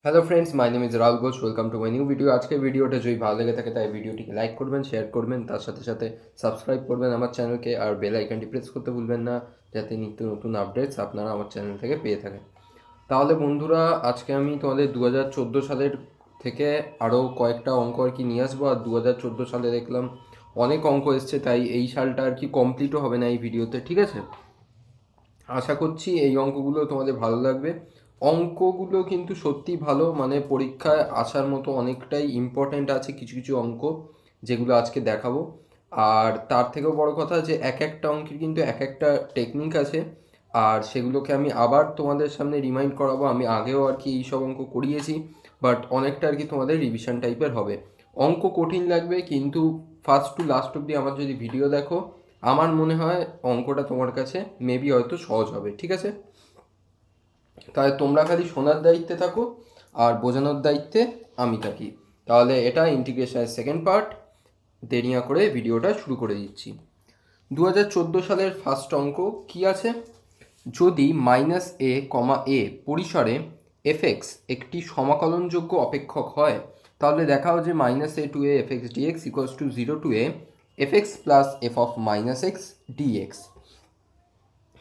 Hello friends, my name is Rahul Ghosh. Welcome to my new video. আজকের ভিডিওটা যদি ভালো লেগে থাকে তাই ভিডিওটিকে লাইক করবেন, শেয়ার করবেন, তার সাথে সাথে সাবস্ক্রাইব করবেন আমার চ্যানেলকে, আর বেল আইকনটি প্রেস করতে ভুলবেন না যাতে নিত্য নতুন আপডেটস আপনারা আমার চ্যানেল থেকে পেয়ে থাকেন। তাহলে বন্ধুরা, আজকে আমি তোমাদের 2014 সালের থেকে আরও কয়েকটা অঙ্ক আর কি নিয়ে আসবো। আর 2014 সালে দেখলাম অনেক অঙ্ক এসছে, তাই এই সালটা আর কি কমপ্লিটও হবে না এই ভিডিওতে, ঠিক আছে? আশা করছি এই অঙ্কগুলো তোমাদের ভালো লাগবে। অঙ্কগুলো কিন্তু সত্যি ভালো, মানে পরীক্ষায় আসার মতো অনেকটাই ইম্পর্ট্যান্ট আছে কিছু কিছু অঙ্ক, যেগুলো আজকে দেখাবো। আর তার থেকেও বড় কথা যে এক একটা অঙ্কের কিন্তু এক একটা টেকনিক আছে, আর সেগুলোকে আমি আবার তোমাদের সামনে রিমাইন্ড করাবো। আমি আগেও আর কি এইসব অঙ্ক করিয়েছি, বাট অনেকটা আর কি তোমাদের রিভিশন টাইপের হবে। অঙ্ক কঠিন লাগবে, কিন্তু ফার্স্ট টু লাস্ট অব্দি আমার যদি ভিডিও দেখো, আমার মনে হয় অঙ্কটা তোমার কাছে মেবি হয়তো সহজ হবে, ঠিক আছে? তাহলে তোমরা খালি শোনার দায়িত্বে থাকো আর বোঝানোর দায়িত্বে আমি থাকি। তাহলে এটা ইন্টিগ্রেশনের সেকেন্ড পার্ট। দেরি না করে ভিডিওটা শুরু করে দিচ্ছি। 2014 সালের ফার্স্ট অঙ্ক কি আছে? যদি -a, পরিসরে fx একটি সমাকলনযোগ্য অপেক্ষক হয়, তাহলে দেখাও যে -a to a fx dx equals to 0 to a fx plus f of -x dx।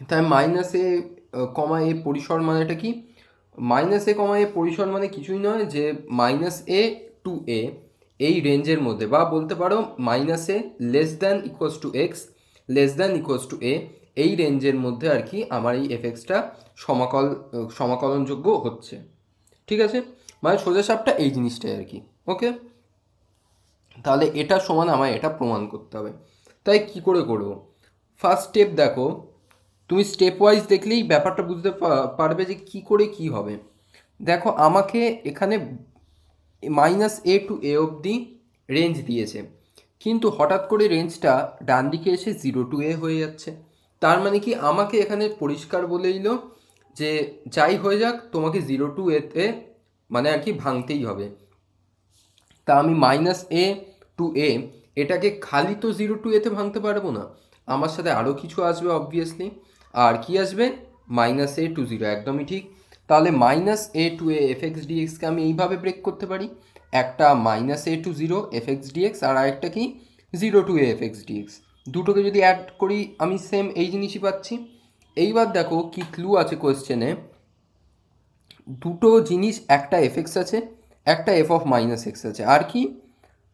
তাই -a, পরিসর মানেটা কি? -a, পরিসর মানে কিছুই নয় যে -a to a এই রেঞ্জের মধ্যে, বা বলতে পারো -a less than equals to x less than equals to a, এই রেঞ্জের মধ্যে আর কি আমার এই এফএক্সটা সমাকলনযোগ্য হচ্ছে, ঠিক আছে? মানে সোজা সাপটা এই জিনিসটাই আর কি। ওকে, তাহলে এটা সমান আমায় এটা প্রমাণ করতে হবে। তাই কি করে করব? ফার্স্ট স্টেপ দেখো, তুমি স্টেপ ওয়াইজ দেখলেই ব্যাপারটা বুঝতে পারবে যে কি করে কি হবে। দেখো, আমাকে এখানে -a to a অবধি রেঞ্জ দিয়েছে, কিন্তু হঠাৎ করে রেঞ্জটা ডান দিকে এসে 0 to a হয়ে যাচ্ছে। তার মানে কি, আমাকে এখানে পরিষ্কার বলে দিল যে যাই হয়ে যাক তোমাকে 0 to a-তে মানে আর কি ভাঙতেই হবে। তা আমি -a to a এটাকে খালি তো 0 to a-তে ভাঙতে পারবো না, আমার সাথে আরও কিছু আসবে অবভিয়াসলি। আর কি আসবে? -a to 0, একদমই ঠিক। তাহলে -a to a fx dxকে আমি এইভাবে ব্রেক করতে পারি, একটা -a to 0 fx dx আর আরেকটা কি 0 to a fx dx। দুটোকে যদি অ্যাড করি আমি সেম এই জিনিসই পাচ্ছি। এইবার দেখো কি ক্লু আছে কোয়েশ্চেনে। দুটো জিনিস, একটা এফএক্স আছে, একটা এফ অফ -x আছে, আর কি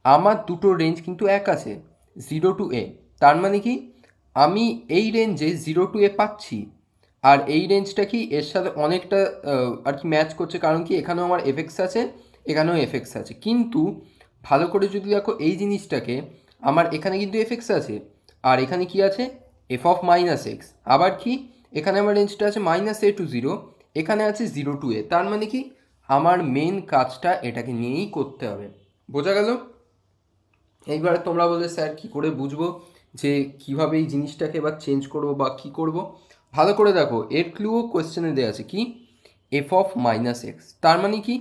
আমার দুটো রেঞ্জ কিন্তু এক আছে, 0 to a। তার মানে কি, আমি এই রেঞ্জে 0 to a পাচ্ছি, আর এই রেঞ্জটা কি এর সাথে অনেকটা আর কি ম্যাচ করছে, কারণ কি এখানেও আমার এফএক্স আছে, এখানেও এফএক্স আছে। কিন্তু ভালো করে যদি দেখো এই জিনিসটাকে, আমার এখানে কিন্তু এফএক্স আছে, আর এখানে কি আছে? F of -x। আবার কি, এখানে আমার রেঞ্জটা আছে -a to 0, এখানে আছে 0 to a। তার মানে কি, আমার মেন কাজটা এটাকে নিয়েই করতে হবে। বোঝা গেল? এইবার তোমরা বলে স্যার কী করে বুঝবো যে কীভাবে এই জিনিসটাকে এবার চেঞ্জ করবো বা কী করব? ভালো করে দেখো, এর ক্লুও কোয়েশ্চেনে দেওয়া আছে কি, এফ অফ -x। তার মানে কি,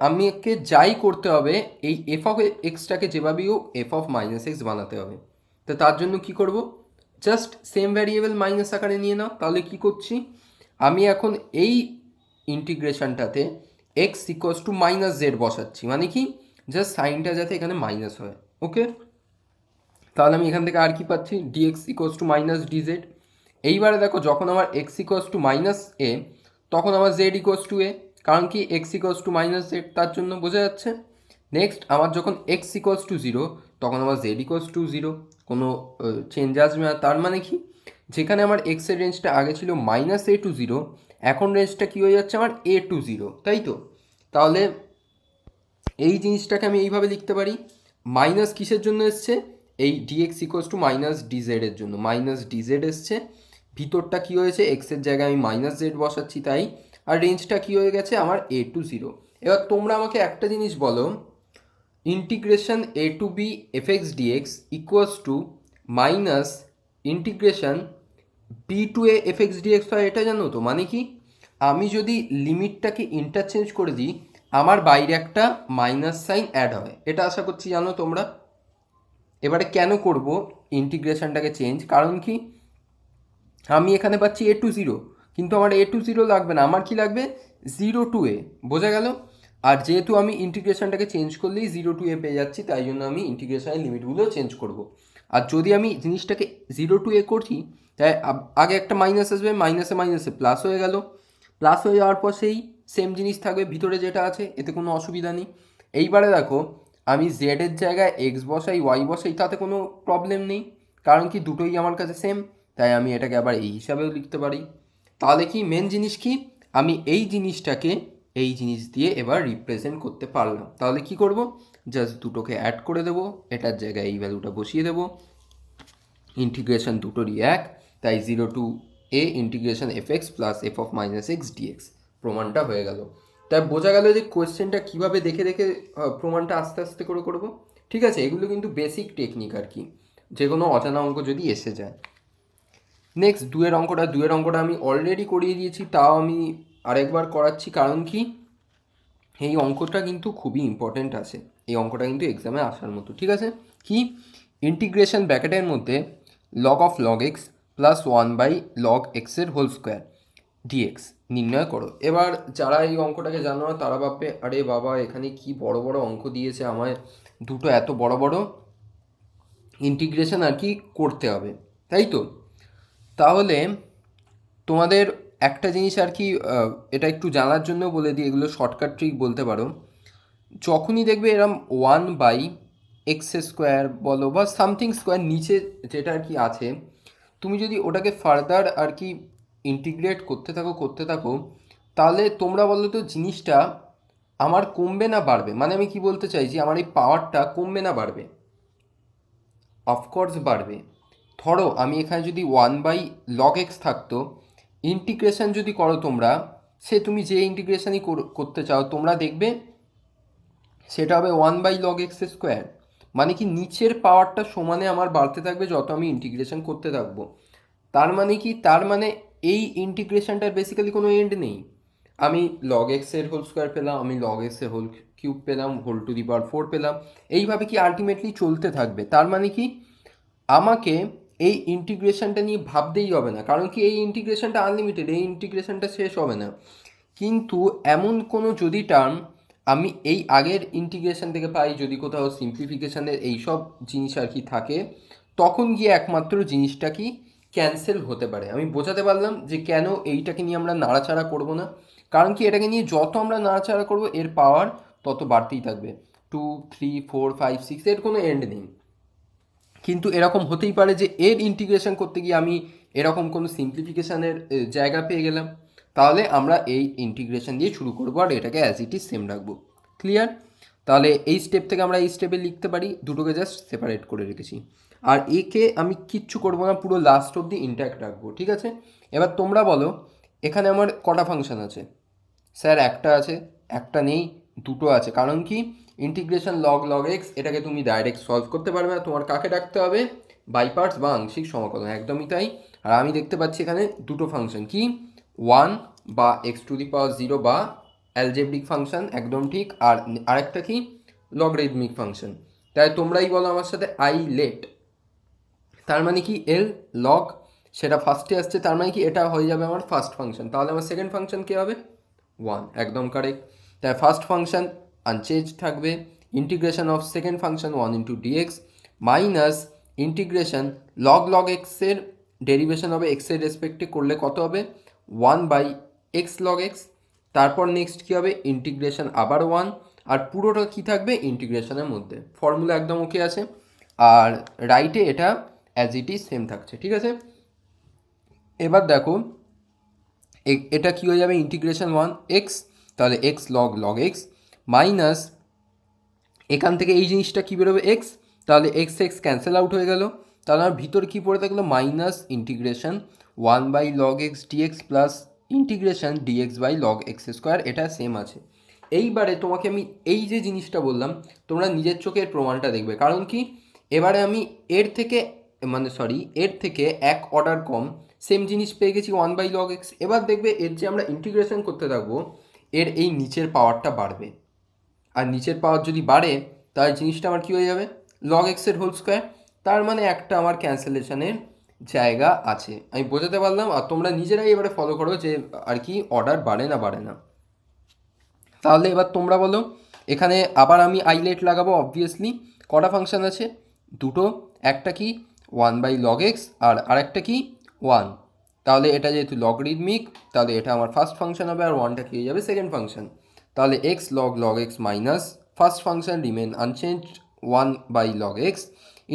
আমাকে যাই করতে হবে এই এফ অফ এক্সটাকে যেভাবেই হোক এফ অফ -x বানাতে হবে। তো তার জন্য কি করব? জাস্ট সেম ভ্যারিয়েবল মাইনাস আকারে নিয়ে নাও। তাহলে কি করছি, আমি এখন এই ইন্টিগ্রেশনটাতে এক্স ইকুয়ালস টু -z বসাচ্ছি, মানে কি জাস্ট সাইনটা যাতে এখানে মাইনাস হয়। ওকে, তাহলে আমি এখান থেকে আর কি পাচ্ছি, ডিএক্স ইকুয়ালস টু -dz। এইবারে দেখো, যখন আমার এক্স ইকুয়ালস টু -a, তখন আমার জেড ইকুয়ালস টু a, কারণ কি এক্স ইকুয়ালস টু -z, তার জন্য। বোঝা যাচ্ছে? নেক্সট, আমার যখন এক্স ইকুয়ালস টু 0, তখন আমার জেড ইকুয়ালস টু 0, কোনো চেঞ্জ আসবে না। তার মানে কি, যেখানে আমার এক্সের রেঞ্জটা আগে ছিল -a to 0, এখন রেঞ্জটা কী হয়ে যাচ্ছে আমার a to 0, তাই তো? তাহলে এই জিনিসটাকে আমি এইভাবে লিখতে পারি, মাইনাস কিসের জন্য এসছে? এই ডিএক্স ইকুয়ালস টু -dz এর জন্য -dz এসছে। ভিতরটা কী হয়েছে, এক্সের জায়গায় আমি -z বসাচ্ছি তাই। আর রেঞ্জটা কী হয়ে গেছে আমার a to 0। এবার তোমরা আমাকে একটা জিনিস বলো, integration a to b fx dx equals to minus integration b to a fx dx হয়, এটা জানো তো? মানে কি, আমি যদি লিমিটটাকে ইন্টারচেঞ্জ করে দিই, আমার বাইরে একটা মাইনাস সাইন অ্যাড হয়, এটা আশা করছি জানো তোমরা। এবারে কেন করব ইন্টিগ্রেশনটাকে চেঞ্জ? কারণ কি, আমি এখানে পাচ্ছি a to 0, কিন্তু আমার a to 0 লাগবে না, আমার কি লাগবে 0 to a। বোঝা গেল? আর যেহেতু আমি ইন্টিগ্রেশনটাকে চেঞ্জ করলেই 0 to a পেয়ে যাচ্ছি, তাই জন্য আমি ইন্টিগ্রেশনের লিমিটগুলো চেঞ্জ করব। আর যদি আমি জিনিসটাকে 0 to a করছি, তাই আগে একটা মাইনাস আসবে, মাইনাসে মাইনাসে প্লাস হয়ে গেল, প্লাস হয়ে যাওয়ার পর সেই সেম জিনিস থাকবে ভিতরে যেটা আছে, এতে কোনো অসুবিধা নেই। এইবারে দেখো, আমি জেডের জায়গায় এক্স বসাই, ওয়াই বসাই, তাতে কোনো প্রবলেম নেই, কারণ কি দুটোই আমার কাছে সেম, তাই আমি এটাকে আবার এই হিসাবেও লিখতে পারি। তাহলে কি মেন জিনিস কি, আমি এই জিনিসটাকে এই জিনিস দিয়ে এবার রিপ্রেজেন্ট করতে পারলাম। তাহলে কি করব, জাস্ট দুটোকে অ্যাড করে দেবো, এটার জায়গায় এই ভ্যালুটা বসিয়ে দেবো, ইন্টিগ্রেশন দুটোরই এক, তাই 0 to a integration F X plus F of minus X D X প্রমাণটা হয়ে গেল। তাই বোঝা গেল যে কোয়েশ্চেনটা কীভাবে দেখে দেখে প্রমাণটা আস্তে আস্তে করে করব। ঠিক আছে, এগুলো কিন্তু বেসিক টেকনিক আর কি, যে কোনো অজানা অঙ্ক যদি এসে যায়। নেক্সট দুয়ের অঙ্কটা আমি অলরেডি করিয়ে দিয়েছি, তাও আমি আরেকবার করাচ্ছি, কারণ কি এই অঙ্কটা কিন্তু খুবই ইম্পর্ট্যান্ট আছে, এই অঙ্কটা কিন্তু এক্সামে আসার মতো। ঠিক আছে, কি ইন্টিগ্রেশন ব্র্যাকেটের মধ্যে log of log x plus 1/log এক্সের হোল স্কোয়ার ডিএক্স নির্ণয় করো। এবার যারা এই অঙ্কটাকে জানো না তারা ভাববে, আরে বাবা এখানে কি বড় বড় অঙ্ক দিয়েছে, আমায় দুটো এত বড় বড় ইন্টিগ্রেশন আর কি করতে হবে, তাই তো? তাহলে তোমাদের একটা জিনিস আর কি, এটা একটু জানার জন্য বলে দিই, এগুলো শর্টকাট ট্রিক বলতে পারো। যখনই দেখবে এরম 1/x² বলো বা সামথিং স্কোয়ার নিচে যেটা আর কি আছে, তুমি যদি ওটাকে ফার্দার আর কি ইন্টিগ্রেট করতে থাকো, তাহলে তোমরা বলো তো জিনিসটা আমার কমবে না বাড়বে? মানে আমি কি বলতে চাইছি, আমার এই পাওয়ারটা কমবে না বাড়বে? অফকোর্স বাড়বে। ধরো আমি এখানে যদি 1/log x থাকতো, ইন্টিগ্রেশন যদি করো তোমরা, সে তুমি যে ইন্টিগ্রেশনই করতে চাও, তোমরা দেখবে সেটা হবে 1/log x²। মানে কি নিচের পাওয়ারটা সমানে আমার বাড়তে থাকবে যত আমি ইন্টিগ্রেশন করতে থাকবো। তার মানে কি, তার মানে এই ইন্টিগ্রেশনটার বেসিক্যালি কোনো এন্ড নেই। আমি log x এর হোল স্কোয়ার পেলাম, আমি log x এর হোল কিউব পেলাম, হোল টু দি পাওয়ার 4 পেলাম, এইভাবে কি আলটিমেটলি চলতে থাকবে। তার মানে কি আমাকে এই ইন্টিগ্রেশনটা নিয়ে ভাবতেই হবে না, কারণ কি এই ইন্টিগ্রেশনটা আনলিমিটেড, এই ইন্টিগ্রেশনটা শেষ হবে না। কিন্তু এমন কোনো যদি টার্ম আমি এই আগের ইন্টিগ্রেশন থেকে পাই, যদি কোথাও সিম্পলিফিকেশানের এইসব জিনিস আর কি থাকে, তখন গিয়ে একমাত্র জিনিসটা কি ক্যান্সেল হতে পারে। আমি বোঝাতে পারলাম যে কেন এইটাকে নিয়ে আমরা নাড়াচাড়া করব না, কারণ কি এটাকে নিয়ে যত আমরা নাড়াচাড়া করব এর পাওয়ার তত বাড়তেই থাকবে, 2 3 4 5 6, এর কোনো এন্ড নেই। কিন্তু এরকম হতেই পারে যে এর ইন্টিগ্রেশন করতে গিয়ে আমি এরকম কোনো সিম্পলিফিকেশানের জায়গা পেয়ে গেলাম, তাহলে আমরা এই ইন্টিগ্রেশন দিয়ে শুরু করবো আর এটাকে অ্যাজ ইট ইজ সেম রাখবো। ক্লিয়ার? তাহলে এই স্টেপ থেকে আমরা এই স্টেপে লিখতে পারি, দুটোকে জাস্ট সেপারেট করে রেখেছি। আর একে আমি কিচ্ছু করবো না, পুরো লাস্ট অবধি ইন্ট্যাক্ট রাখবো। ঠিক আছে, এবার তোমরা বলো এখানে আমার কটা ফাংশন আছে? স্যার একটা আছে, একটা নেই, দুটো আছে। কারণ কি ইন্টিগ্রেশন লগ এক্স এটাকে তুমি ডাইরেক্ট সলভ করতে পারবে না, তোমার কাকে ডাকতে হবে? বাই পার্টস বা আংশিক সমাকলন, একদমই তাই। আর আমি দেখতে পাচ্ছি এখানে দুটো ফাংশন, কি 1 বা x⁻0 বা অ্যালজেব্রিক ফাংশন, একদম ঠিক। আর আরেকটা কি লগারিদমিক ফাংশন। তাই তোমরাই বলো আমার সাথে, আই লেট, তার মানে কি এল লগ, সেটা ফার্স্টে আসছে, তার মানে কি এটা হয়ে যাবে আমার ফার্স্ট ফাংশন। তাহলে আমার সেকেন্ড ফাংশন কী হবে? 1, একদম কারেক্ট। তাই ফার্স্ট ফাংশন আনচেঞ্জ থাকবে, integration of second function 1 into D X minus integration log এক্সের ডেরিভেশন হবে এক্সের রেসপেক্টে করলে কত হবে? 1/x log x। তারপর নেক্সট কী হবে? ইন্টিগ্রেশন আবার 1, আর পুরোটা কী থাকবে? ইন্টিগ্রেশনের মধ্যে। ফর্মুলা একদম ওকে আছে, আর রাইটে এটা অ্যাজ ইট ইজ সেম থাকছে। ঠিক আছে, এবার দেখো এটা কী হয়ে যাবে? ইন্টিগ্রেশন 1x, তাহলে x log x মাইনাস এখান থেকে এই জিনিসটা কী বেরোবে? x, তাহলে x ক্যান্সেল আউট হয়ে গেল। তাহলে আমার ভিতর কী পড়ে থাকলো? Minus integration 1/log x dx plus integration dx/log x², এটা সেম আছে। এইবারে তোমাকে আমি এই যে জিনিসটা বললাম, তোমরা নিজের চোখের প্রমাণটা দেখবে। কারণ কি এবারে আমি এর থেকে এক অর্ডার কম সেম জিনিস পেয়ে গেছি 1/log x। এবার দেখবে এর যে আমরা ইন্টিগ্রেশন করতে থাকবো, এর এই নিচের পাওয়ারটা বাড়বে, আর নিচের পাওয়ার যদি বাড়ে তাহলে জিনিসটা আমার কী হয়ে যাবে? log x এর হোল স্কোয়ার। তার মানে একটা আমার ক্যান্সেলেশনের জায়গা আছে। আমি বোঝাতে পারলাম? আর তোমরা নিজেরাই এবারে ফলো করো যে আর কি অর্ডার বাড়ে না বাড়ে না। তাহলে এবার তোমরা বলো, এখানে আবার আমি আইলেট লাগাবো অবভিয়াসলি। কটা ফাংশন আছে? দুটো, একটা কি 1/log x আর আরেকটা কি 1। তাহলে এটা যেহেতু লগারিদমিক, তাহলে এটা আমার ফার্স্ট ফাংশন হবে, আর 1টা কি হয়ে যাবে সেকেন্ড ফাংশন। তাহলে x log x minus first function remain unchanged 1/log x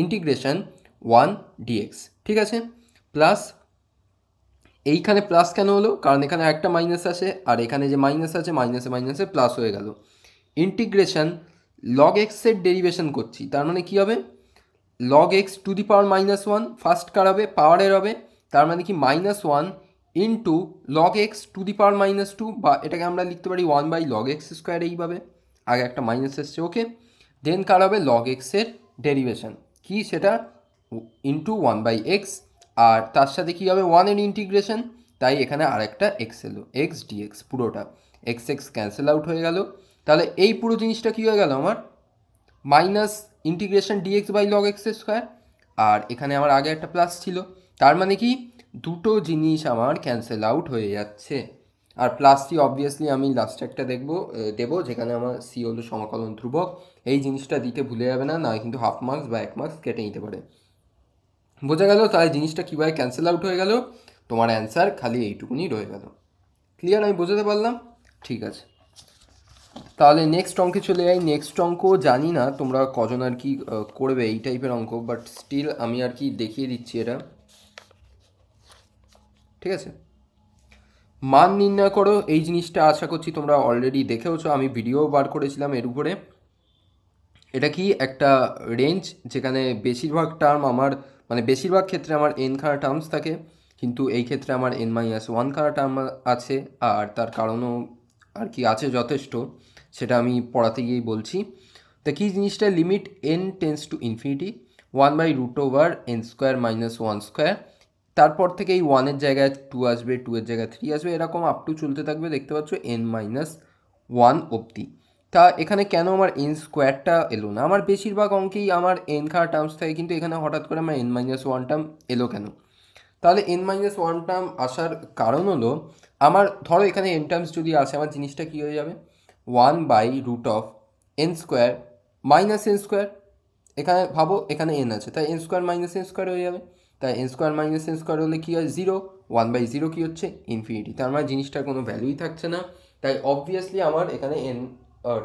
integration 1 dx। ঠিক আছে, প্লাস এইখানে প্লাস কেন হলো? কারণ এখানে একটা মাইনাস আছে, আর এখানে যে মাইনাস আছে মাইনাসে মাইনাসে প্লাস হয়ে গেল। ইন্টিগ্রেশন লগ এক্সের ডেরিভেশন করছি, তার মানে কী হবে? Log x to the power -1 first কার হবে, পাওয়ারের হবে, তার মানে কি -1 into log x to the power -2, বা এটাকে আমরা লিখতে পারি 1/log x স্কোয়ার এইভাবে। আগে একটা মাইনাস এসছে, ওকে। দেন কার হবে লগ এক্সের ডেরিভেশন, কি সেটা ইন্টু 1/x, আর তার সাথে কী হবে 1-এর ইন্টিগ্রেশন, তাই এখানে আরেকটা এক্স এলো, এক্স ডিএক্স পুরোটা, এক্স এক্স ক্যান্সেল আউট হয়ে গেল। তাহলে এই পুরো জিনিসটা কী হয়ে গেল আমার? Minus integration dx/log x square, আর এখানে আমার আগে একটা প্লাস ছিল, তার মানে কি দুটো জিনিস আমার ক্যান্সেল আউট হয়ে যাচ্ছে। আর প্লাসটি অবভিয়াসলি আমি লাস্টে একটা দেবো, যেখানে আমার সি হলো সমাকলন ধ্রুবক। এই জিনিসটা দিতে ভুলে যাবে না, নয় কিন্তু হাফ মার্কস বা 1 মার্কস কেটে নিতে পারে। বোঝা গেল? তাহলে জিনিসটা কীভাবে ক্যান্সেল আউট হয়ে গেল, তোমার অ্যান্সার খালি এইটুকুনি রয়ে গেল। ক্লিয়ার? আমি বোঝাতে পারলাম? ঠিক আছে, তাহলে নেক্সট অঙ্কে চলে যাই। নেক্সট অঙ্ক জানি না তোমরা কজন আর কি করবে এই টাইপের অঙ্ক, বাট স্টিল আমি আর কি দেখিয়ে দিচ্ছি এটা। ঠিক আছে, মান নির্ণয় করো, এই জিনিসটা আশা করছি তোমরা অলরেডি দেখেওছো, আমি ভিডিও বার করেছিলাম এর উপরে। এটা কি একটা রেঞ্জ যেখানে বেশিরভাগ টার্ম আমার, মানে বেশিরভাগ ক্ষেত্রে আমার n খানা টার্মস থাকে, কিন্তু এই ক্ষেত্রে আমার n-1 খানা টার্ম আছে, আর তার কারণও আর কি আছে যথেষ্ট, সেটা আমি পড়াতে গিয়েই বলছি। তা কী জিনিসটা? Limit n tends to infinity 1/√n² - 1², তারপর থেকে এই 1-এর জায়গায় 2 আসবে, 2-এর জায়গায় 3 আসবে, এরকম আপ টু চলতে থাকবে, দেখতে পাচ্ছ n-1 অবধি। তা এখানে কেন আমার n স্কোয়ারটা এলো না? আমার বেশিরভাগ অঙ্কেই আমার n খানা টার্মস থাকে, কিন্তু এখানে হঠাৎ করে আমার n-1 টার্ম এলো কেন? তাহলে n-1 টার্ম আসার কারণ হলো, আমার ধরো এখানে n টার্মস যদি আসে, আমার জিনিসটা কী হয়ে যাবে? 1/√n² - n²। এখানে ভাবো এখানে n আছে, তাই n² - n² হয়ে যাবে, তাই n² - n² হলে কী হয়? 0। 1/0 কী হচ্ছে? ইনফিনিটি। তার মানে জিনিসটার কোনো ভ্যালুই থাকছে না, তাই অবভিয়াসলি আমার এখানে n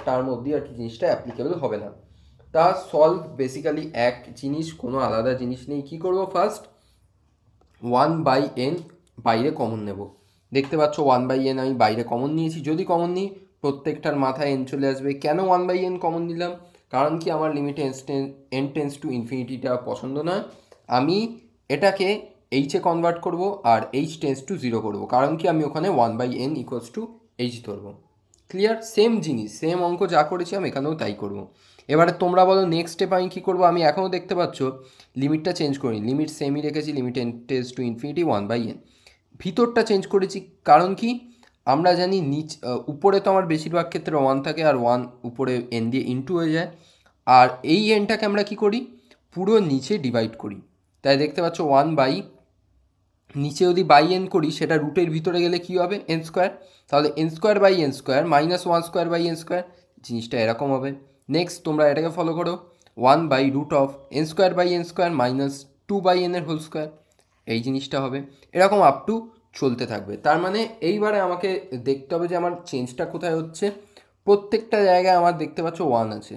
টার্ম অবধি আর কি জিনিসটা অ্যাপ্লিকেবল হবে না। তা সলভ বেসিক্যালি এক জিনিস, কোনো আলাদা জিনিস নেই। কী করবো? ফার্স্ট 1/n বাইরে কমন নেব, দেখতে পাচ্ছ 1/n আমি বাইরে কমন নিয়েছি। যদি কমন নিই, প্রত্যেকটার মাথায় n চলে আসবে। কেন 1/n কমন নিলাম? কারণ কি আমার লিমিটে n টেন্স টু ইনফিনিটিটা পছন্দ নয়, আমি এটাকে এইচে কনভার্ট করব, আর h টেন্স টু 0 করবো। কারণ কি আমি ওখানে 1/n = h ধরবো। ক্লিয়ার? সেম জিনিস, সেম অঙ্ক যা করেছি আমি এখানেও তাই করব। এবারে তোমরা বলো নেক্সট স্টেপ আমি কী করবো? আমি এখনও দেখতে পাচ্ছ লিমিটটা চেঞ্জ করিনি, লিমিট সেমই রেখেছি, limit n tends to infinity 1/n। ভিতরটা চেঞ্জ করেছি, কারণ কি আমরা জানি উপরে তো আমার বেশিরভাগ ক্ষেত্রে 1 থাকে, আর 1 উপরে n দিয়ে ইনটু হয়ে যায়, আর এই nটাকে আমরা কি করি? পুরো নিচে ডিভাইড করি। তাই দেখতে পাচ্ছ 1 নিচে যদি n করি, সেটা রুটের ভিতরে গেলে কী হবে? n²। তাহলে n² - n²-1² জিনিসটা এরকম হবে। নেক্সট তোমরা এটাকে ফলো করো, 1/√n² - 2/n² এই জিনিসটা হবে, এরকম আপ টু চলতে থাকবে। তার মানে এইবারে আমাকে দেখতে হবে যে আমার চেঞ্জটা কোথায় হচ্ছে। প্রত্যেকটা জায়গায় আমার দেখতে পাচ্ছ 1 আছে,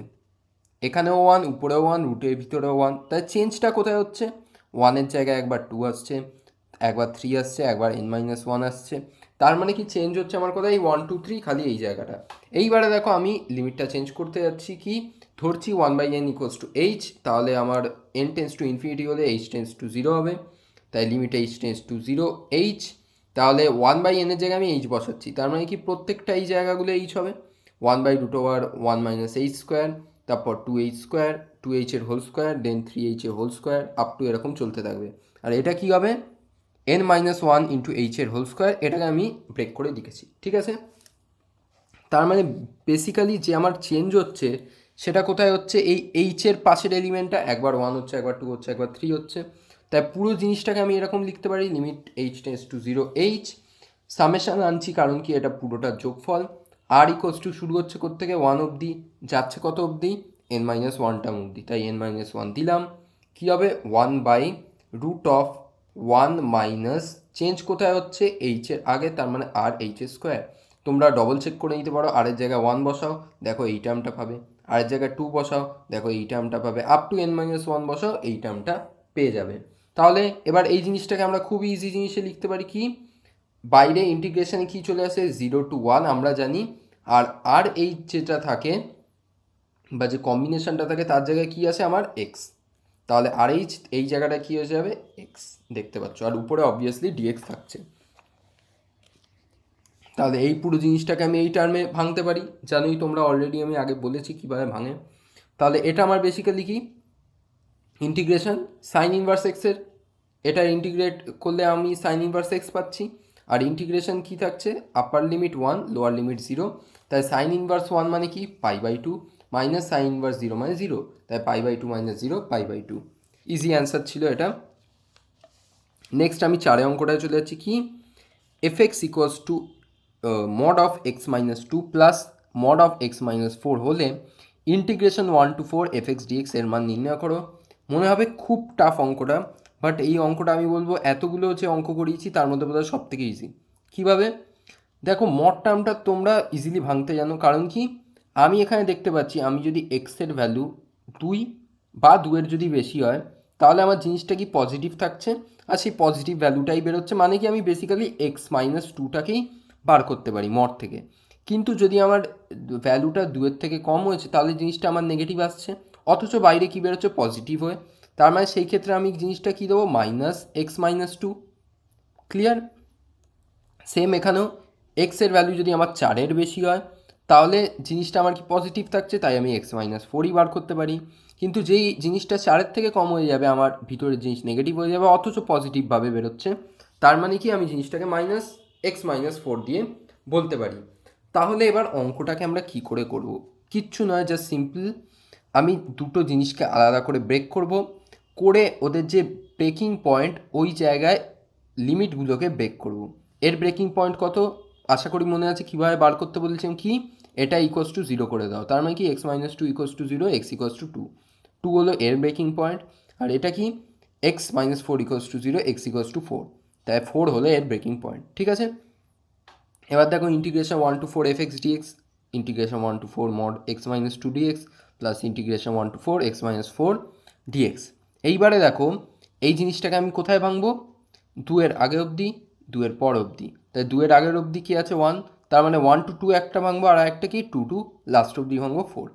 এখানেও 1, উপরেও 1, রুটের ভিতরেও 1, তাই চেঞ্জটা কোথায় হচ্ছে? 1-এর জায়গায় একবার 2 আসছে, একবার 3 আসছে, একবার n-1 আসছে। তার মানে কি চেঞ্জ হচ্ছে আমার কোথায়? 1 2 3, খালি এই জায়গাটা। এইবারে দেখো আমি লিমিটটা চেঞ্জ করতে যাচ্ছি, কি ধরছি? 1/n = h, তাহলে আমার n টেন্স টু ইনফিনিটি হলে h টেন্স টু 0 হবে, তাই limit h tends to 0 h। তাহলে 1/n এর জায়গায় আমি h বসাচ্ছি, তার মানে কি প্রত্যেকটা এই জায়গাগুলো h হবে। 1/√1 - h², তারপর 2h², 2h এর হোল স্কোয়ার, দেন 3h এর হোল স্কোয়ার, আপ টু এরকম চলতে থাকবে। আর এটা কি হবে? n-1 × h এর হোল স্কোয়ার, এটাকে আমি ব্রেক করে লিখেছি। ঠিক আছে, তার মানে বেসিক্যালি যে আমার চেঞ্জ হচ্ছে সেটা কোথায় হচ্ছে? এই এইচের পাশের এলিমেন্টটা, একবার 1 হচ্ছে, একবার 2 হচ্ছে, একবার 3 হচ্ছে। তাই পুরো জিনিসটাকে আমি এরকম লিখতে পারি, limit h tends to 0 h, summation আনছি, কারণ কি এটা পুরোটার যোগফল, আর ইকোয়াস টু শুরু হচ্ছে থেকে 1 অবধি, যাচ্ছে কত অবধি, n-1 টার্ম অবধি, তাই n-1 দিলাম। কী হবে, 1/√1 মাইনাস, চেঞ্জ কোথায় হচ্ছে, এইচের আগে, তার মানে আর এইচের স্কোয়ার। তোমরা ডবল চেক করে নিতে পারো, আরের জায়গায় 1 বসাও, দেখো এই টার্মটা পাবে, আরের জায়গায় 2 বসাও, দেখো এই টার্মটা পাবে, আপ টু n-1 বসাও, এই টার্মটা পেয়ে যাবে। তাহলে এবার এই জিনিসটাকে আমরা খুব ইজি জিনিসে লিখতে পারি কি, বাইরে ইন্টিগ্রেশনে কি চলে আসে, 0-1 আমরা জানি, আর এই যেটা থাকে বা যে কম্বিনেশনটা থাকে তার জায়গায় কি আছে আমার এক্স, তাহলে আর এই জায়গাটা কি হয়ে যাবে, এক্স, দেখতে পাচ্ছ, আর উপরে অবভিয়াসলি ডিএক্স থাকছে। তাহলে এই পুরো জিনিসটাকে আমি এই টার্মে ভাঙতে পারি, জানোই তোমরা, অলরেডি আমি আগে বলেছি কীভাবে ভাঙে। তাহলে এটা আমার বেসিক্যালি কি, ইন্টিগ্রেশন সাইন ইনভার্স এক্সের, এটা ইন্টিগ্রেট করলে আমি সাইন ইনভার্স এক্স পাচ্ছি, আর ইন্টিগ্রেশন কি থাকছে, আপার লিমিট 1 লোয়ার লিমিট 0, তাই সাইন ইনভার্স 1 মানে কি π/2 মাইনাস সাইন ইনভার্স 0 মানে 0, তাই π/2 মাইনাস 0 π/2। ইজি অ্যান্সার ছিল এটা। নেক্সট আমি 4 অঙ্কটায় চলে যাচ্ছি, কি fx equals to mod of x-2 plus mod of x-4 হলে ইন্টিগ্রেশন 1-4 fx dx এর মান নির্ণয় করো। মনে হবে খুব টাফ অঙ্কটা, বাট এই অঙ্কটা আমি বলবো এতগুলো যে অঙ্ক করিয়েছি তার মধ্যে বোধহয় সব থেকে ইজি। কীভাবে, দেখো মড টার্মটা তোমরা ইজিলি ভাঙতে জানো, কারণ কি আমি এখানে দেখতে পাচ্ছি আমি যদি এক্সের ভ্যালু 2 বা 2-এর যদি বেশি হয় তাহলে আমার জিনিসটা কি পজিটিভ থাকছে, আর সেই পজিটিভ ভ্যালুটাই বেরোচ্ছে, মানে কি আমি বেসিক্যালি x-2টাকেই বার করতে পারি মড থেকে। কিন্তু যদি আমার ভ্যালুটা 2-এর থেকে কম হয়েছে তাহলে জিনিসটা আমার নেগেটিভ আসছে, অথচ বাইরে কি বেরোচ্ছে পজিটিভ হয়ে, তার মানে সেই ক্ষেত্রে আমি জিনিসটা কী দেবো, -x-2। ক্লিয়ার? সেম এখানেও এক্সের ভ্যালু যদি আমার 4-এর বেশি হয় তাহলে জিনিসটা আমার কি পজিটিভ থাকছে, তাই আমি x-4ই বার করতে পারি। কিন্তু যেই জিনিসটা 4-এর থেকে কম হয়ে যাবে আমার ভিতরের জিনিস নেগেটিভ হয়ে যাবে, অথচ পজিটিভভাবে বেরোচ্ছে, তার মানে কি আমি জিনিসটাকে -x-4 দিয়ে বলতে পারি। তাহলে এবার অঙ্কটাকে আমরা কি করে করব, কিচ্ছু নয়, জাস্ট সিম্পল, আমি দুটো জিনিসকে আলাদা করে ব্রেক করব, করে ওদের যে ব্রেকিং পয়েন্ট ওই জায়গায় লিমিটগুলোকে ব্রেক করব। এর ব্রেকিং পয়েন্ট কত আশা করি মনে আছে, কীভাবে বার করতে বলেছিলাম, কি এটা ইকোয়াস টু 0 করে দাও, তার মানে কি x-2 equals to 0, x equals to 2, 2 হলো এর ব্রেকিং পয়েন্ট, আর এটা কি x-4 equals to 0, x equals to 4, তাই 4 হলো এর ব্রেকিং পয়েন্ট। ঠিক আছে, এবার দেখো integration 1-4 fx dx, integration 1-4 mod x-2 dx plus integration 1-4 x-4 dx। এইবারে দেখো এই জিনিসটাকে আমি কোথায় ভাঙবো, 2-এর আগে অবধি, 2-এর পর অবধি, তাই 2-এর আগের অবধি কী আছে 1, তার মানে 1-2 একটা ভাঙবো, আর একটা কি 2 লাস্ট অবধি ভাঙবো 4,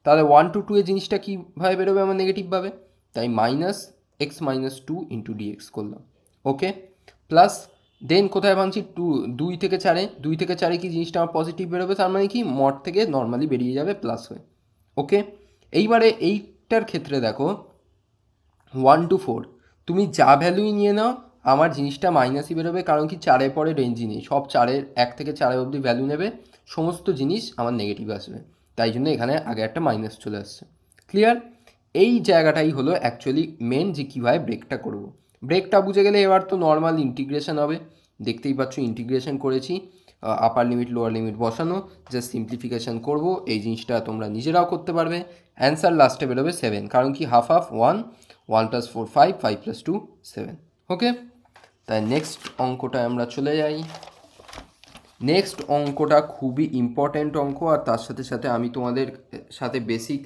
তাহলে 1-2 এ জিনিসটা কীভাবে বেরোবে আমার নেগেটিভভাবে, তাই -x-2 ইন্টু dx করলাম, ওকে, প্লাস দেন কোথায় ভাঙছি 2 থেকে 4-এ, 2 থেকে 4-এ কি জিনিসটা আমার পজিটিভ বেরোবে, তার মানে কি মড থেকে নর্মালি বেরিয়ে যাবে প্লাস হয়ে, ওকে। এইবারে এইটার ক্ষেত্রে দেখো 1-4 তুমি যা ভ্যালুই নিয়ে নাও আমার জিনিসটা মাইনাসই বেরোবে, কারণ কি 4-এর পরে রেঞ্জই নেই, সব 1 থেকে 4 অবধি ভ্যালু নেবে, সমস্ত জিনিস আমার নেগেটিভ আসবে, তাই জন্য এখানে আগে একটা মাইনাস চলে আসছে। ক্লিয়ার? এই জায়গাটাই হলো অ্যাকচুয়ালি মেন, যে কীভাবে ব্রেকটা করব। ব্রেকটা বুঝে গেলে এবার তো নর্মাল ইন্টিগ্রেশন হবে, দেখতেই পাচ্ছ ইন্টিগ্রেশন করেছি, আপার লিমিট লোয়ার লিমিট বসানো, জাস্ট সিম্পলিফিকেশান করব, এই জিনিসটা তোমরা নিজেরাও করতে পারবে। অ্যান্সার লাস্টে বেরোবে 7, কারণ কি হাফ 1 + 4 5, 5 + 2 7, ওকে। তাই নেক্সট অঙ্কটায় আমরা চলে যাই। নেক্সট অঙ্কটা খুবই ইম্পর্ট্যান্ট অঙ্ক, আর তার সাথে সাথে আমি তোমাদের সাথে বেসিক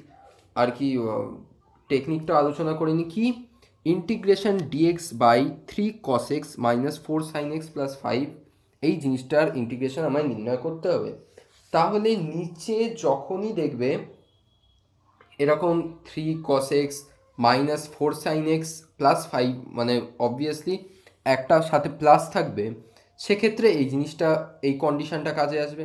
আর কি টেকনিকটা আলোচনা করিনি, কি integration dx by 3 cos x minus 4 sin x plus 5, এই জিনিসটার ইন্টিগ্রেশন আমায় নির্ণয় করতে হবে। তাহলে নিচে যখনই দেখবে এরকম 3 cos x minus 4 sin x plus 5, মানে অবভিয়াসলি একটা সাথে প্লাস থাকবে, সেক্ষেত্রে এই জিনিসটা এই কন্ডিশনটা কাজে আসবে।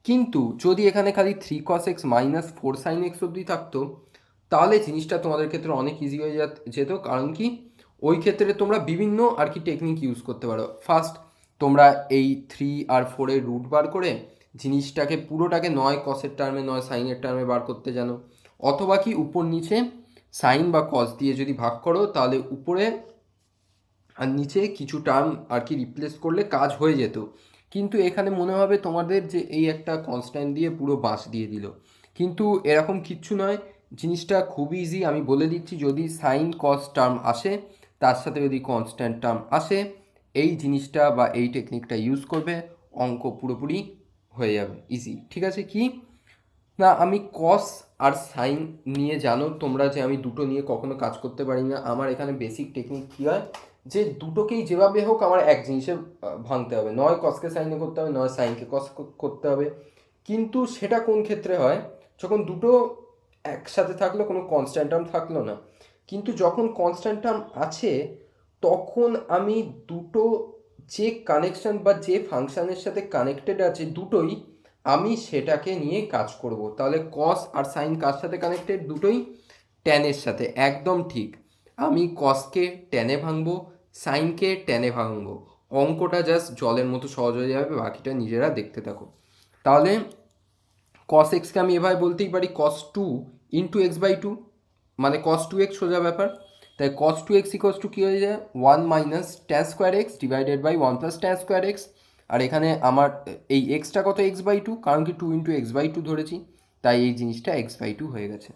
কিন্তু যদি এখানে খালি 3 cos x minus 4 sin x অবধি থাকতো তাহলে জিনিসটা তোমাদের ক্ষেত্রে অনেক ইজি হয়ে যেত, কারণ কি ওই ক্ষেত্রে তোমরা বিভিন্ন আর কি টেকনিক ইউজ করতে পারো। ফার্স্ট তোমরা এই 3 আর 4-এর রুট বার করে জিনিসটাকে পুরোটাকে নয় কসের টার্মে নয় সাইনের টার্মে বার করতে জানো, অথবা কি উপর নিচে সাইন বা কস দিয়ে যদি ভাগ করো তাহলে উপরে আর নিচে কিছু টার্ম আর কি রিপ্লেস করলে কাজ হয়ে যেত। কিন্তু এখানে মনে হবে তোমাদের যে এই একটা কনস্ট্যান্ট দিয়ে পুরো বাঁশ দিয়ে দিল, কিন্তু এরকম কিচ্ছু নয়, জিনিসটা খুব ইজি। আমি বলে দিচ্ছি, যদি সাইন কস টার্ম আসে, তার সাথে যদি কনস্ট্যান্ট টার্ম আসে, এই জিনিসটা বা এই টেকনিকটা ইউজ করবে, অঙ্ক পুরোপুরি হয়ে যাবে ইজি। ঠিক আছে? কি না, আমি কস আর সাইন নিয়ে জানো তোমরা যে আমি দুটো নিয়ে কখনো কাজ করতে পারি না। আমার এখানে বেসিক টেকনিক কী হয়, যে দুটোকেই যেভাবে হোক আমার এক জিনিসে ভাঙতে হবে, নয় কসকে সাইনে করতে হবে, নয় সাইনকে কস করতে হবে। কিন্তু সেটা কোন ক্ষেত্রে হয়, যখন দুটো একসাথে থাকলো, কোনো কনস্ট্যান্ট টার্ম থাকলো না। কিন্তু যখন কনস্ট্যান্ট টার্ম আছে, তখন আমি দুটো যে কানেকশন বা যে ফাংশানের সাথে কানেক্টেড আছে দুটোই, আমি সেটাকে নিয়ে কাজ করব। তাহলে কস আর সাইন কার সাথে কানেক্টেড? দুটোই ট্যানের সাথে। একদম ঠিক, আমি কসকে ট্যানে ভাঙবো, সাইনকে ট্যানে ভাঙবো। অঙ্কটা জাস্ট জলের মতো সহজ হয়ে যাবে, বাকিটা নিজেরা দেখতে থাকো। তাহলে কস এক্সকে আমি এভাবে বলতেই পারি cos two into x by two, মানে কস টু এক্স, সোজা ব্যাপার। তাই cos two x equals two কী হয়ে যায়, one minus tan square x divided by one plus tan square x. আর এখানে আমার এই এক্সটা কত, এক্স বাই টু, কারণ কি two into x by two ধরেছি, তাই এই জিনিসটা এক্স বাই টু হয়ে গেছে।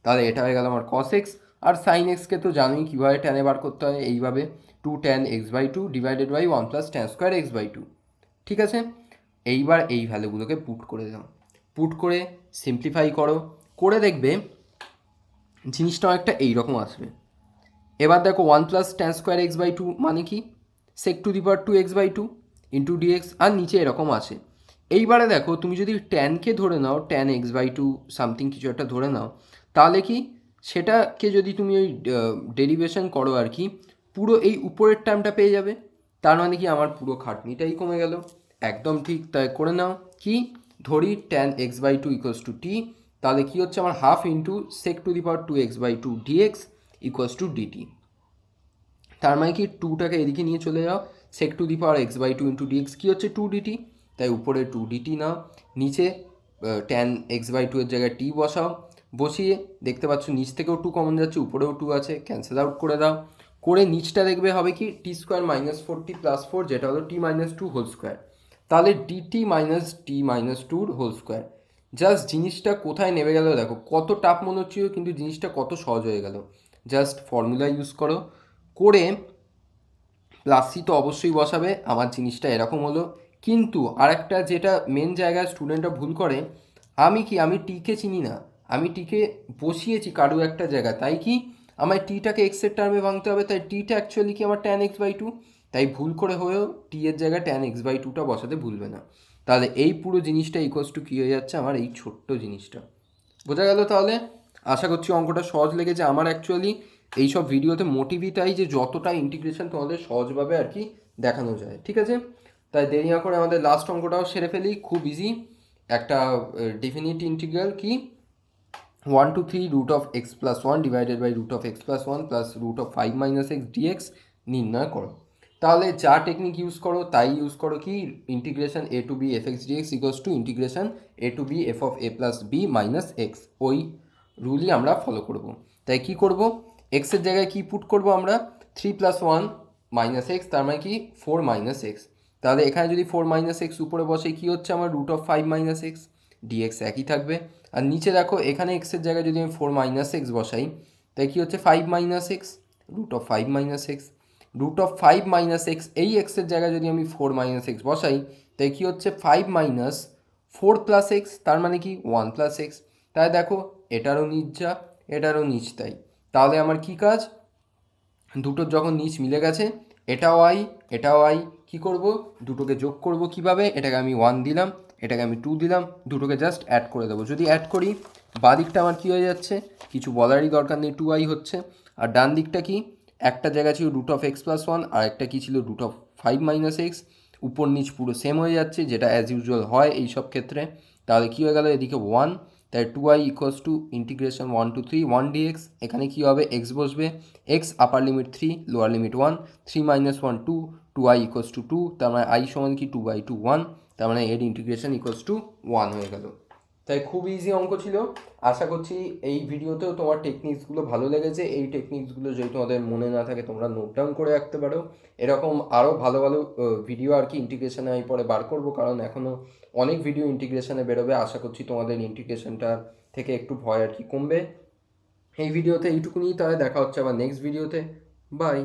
তাহলে এটা হয়ে গেল আমার কস এক্স। আর সাইন এক্সকে তো জানোই কীভাবে ট্যানে বার করতে হয়, এইভাবে two tan x by two divided by one plus tan square x by two. ঠিক আছে? এইবার এই ভ্যালুগুলোকে পুট করে দাও, পুট করে সিম্পলিফাই করো, করে দেখবে জিনিসটা অনেকটা এইরকম আসবে। এবার দেখো one plus tan square x by two মানে কি, sec to the power two x by two into d x, আর নিচে এরকম আসে। এইবারে দেখো তুমি যদি ট্যানকে ধরে নাও, tan x by two something কিছু একটা ধরে নাও, তাহলে কি সেটাকে যদি তুমি ওই ডেরিভেশন করো আর কি, পুরো এই উপরের টার্মটা পেয়ে যাবে। তার মানে কি আমার পুরো খাটনিটাই কমে গেল। একদম ঠিক, তাই করে নাও। কি ধরি, tan x by two equals to t, তাহলে কী হচ্ছে আমার half into sec to the power two x by two d x equals to d t. তার মানে কি টুটাকে এদিকে নিয়ে চলে যাও, sec to the power x by two into d x কী হচ্ছে টু ডিটি, তাই উপরে টু ডিটি নাও, নিচে ট্যান এক্স বাই টু এর জায়গায় টি বসাও, বসিয়ে দেখতে পাচ্ছ নিচ থেকেও টু কমন যাচ্ছে, উপরেও টু আছে, ক্যান্সেল আউট করে দাও। করে নিচটা দেখবে হবে কি টি স্কোয়ার মাইনাস ফোর টি প্লাস ফোর, যেটা হলো টি মাইনাস টু হোল স্কোয়ার। তাহলে ডিটি মাইনাস টি মাইনাস টুর হোল স্কোয়ার। জাস্ট জিনিসটা কোথায় নেমে গেল দেখো, কত টাফ মনে হচ্ছিল, কিন্তু জিনিসটা কত সহজ হয়ে গেল। জাস্ট ফর্মুলা ইউজ করো, করে প্লাস সি তো অবশ্যই বসাবে। আমার জিনিসটা এরকম হলো। কিন্তু আরেকটা যেটা মেন জায়গায় স্টুডেন্টরা ভুল করে, আমি টিকে চিনি না, আমি টিকে বসিয়েছি কারো একটা জায়গায়, তাই কি আমার টিটাকে এক্সের টার্মে ভাঙতে হবে, তাই টিটা অ্যাকচুয়ালি কি আমার ট্যান এক্স বাই টু, তাই ভুল করে হয়েও টি এর জায়গায় ট্যান এক্স বাই টুটা বসাতে ভুলবে না। তাহলে এই পুরো জিনিসটা ইকোয়াস টু কী হয়ে যাচ্ছে, আমার এই ছোট্ট জিনিসটা। বোঝা গেল? তাহলে আশা করছি অঙ্কটা সহজ লেগেছে। আমার অ্যাকচুয়ালি এইসব ভিডিওতে মোটিভই তাই, যে যতটা ইন্টিগ্রেশন তোমাদের সহজভাবে আর কি দেখানো যায়। ঠিক আছে? তাই দেরি না করে আমাদের লাস্ট অঙ্কটাও সেরে ফেলি, খুব ইজি একটা ডেফিনিট ইন্টিগ্রাল। কি, one two three root of x plus one divided by root of x plus one plus root of five minus X D X নির্ণয় করো। তাহলে যা টেকনিক ইউজ করো তাই ইউজ করো, কি integration A to B F X D X equals to integration A to B F of A plus B minus X, ওই রুলই আমরা ফলো করব। তাই কি করব, এক্সের জায়গায় কি পুট করব আমরা, three plus one minus x, তার মানে কি ফোর মাইনাস এক্স। তাহলে এখানে যদি ফোর মাইনাস এক্স উপরে বসে, কী হচ্ছে আমার root of five minus X, D X একই থাকবে। আর নিচে দেখো এখানে এক্সের জায়গায় যদি আমি ফোর মাইনাস এক্স বসাই, তাই কী হচ্ছে five minus X, root of five minus X. Root of five minus X, এই এক্সের জায়গায় যদি আমি ফোর মাইনাস এক্স বসাই, তাই কী হচ্ছে five minus four plus x, তার মানে কি ওয়ান প্লাস এক্স। তাই দেখো এটারও নিচ যা, এটারও নিচ তাই। তাহলে আমার কি কাজ, দুটোর যখন নিচ মিলে গেছে, এটাও আই এটাও আই, কী করব, দুটোকে যোগ করব কিভাবে, এটাকে আমি ওয়ান দিলাম, এটাকে আমি টু দিলাম, দুটোকে জাস্ট অ্যাড করে দেবো। যদি অ্যাড করি, বাঁ দিকটা আমার কী হয়ে যাচ্ছে, কিছু বলারই দরকার নেই, টু আই হচ্ছে। আর ডান দিকটা কি, একটা জায়গা ছিল root of x plus one, আর একটা কী ছিল root of five minus x, উপর নিচ পুরো সেম হয়ে যাচ্ছে, যেটা অ্যাজ ইউজুয়াল হয় এই সব ক্ষেত্রে। তাহলে কী হয়ে গেল, এদিকে ওয়ান, তাই two I equals to integration one two three one D X. এখানে কী হবে, এক্স বসবে, X upper limit three lower limit one, three minus one two, two I equals two, তার মানে আই সমান কি টু বাই টু ওয়ান, তার মানে এর ইন্টিগ্রেশন ইকুয়ালস টু ওয়ান হয়ে গেল। তাই খুব ইজি অঙ্ক ছিল। আশা করছি এই ভিডিওতেও তোমার টেকনিক্সগুলো ভালো লেগেছে। এই টেকনিক্সগুলো যদি তোমাদের মনে না থাকে তোমরা নোট ডাউন করে রাখতে পারো। এরকম আরও ভালো ভালো ভিডিও আর কি ইন্টিগ্রেশনে আমি পরে বার করবো, কারণ এখনও অনেক ভিডিও ইন্টিগ্রেশনে বেরোবে। আশা করছি তোমাদের ইন্টিগ্রেশনটা থেকে একটু ভয় আর কি কমবে। এই ভিডিওতে এইটুকুনি, তাহলে দেখা হচ্ছে আবার নেক্সট ভিডিওতে। বাই।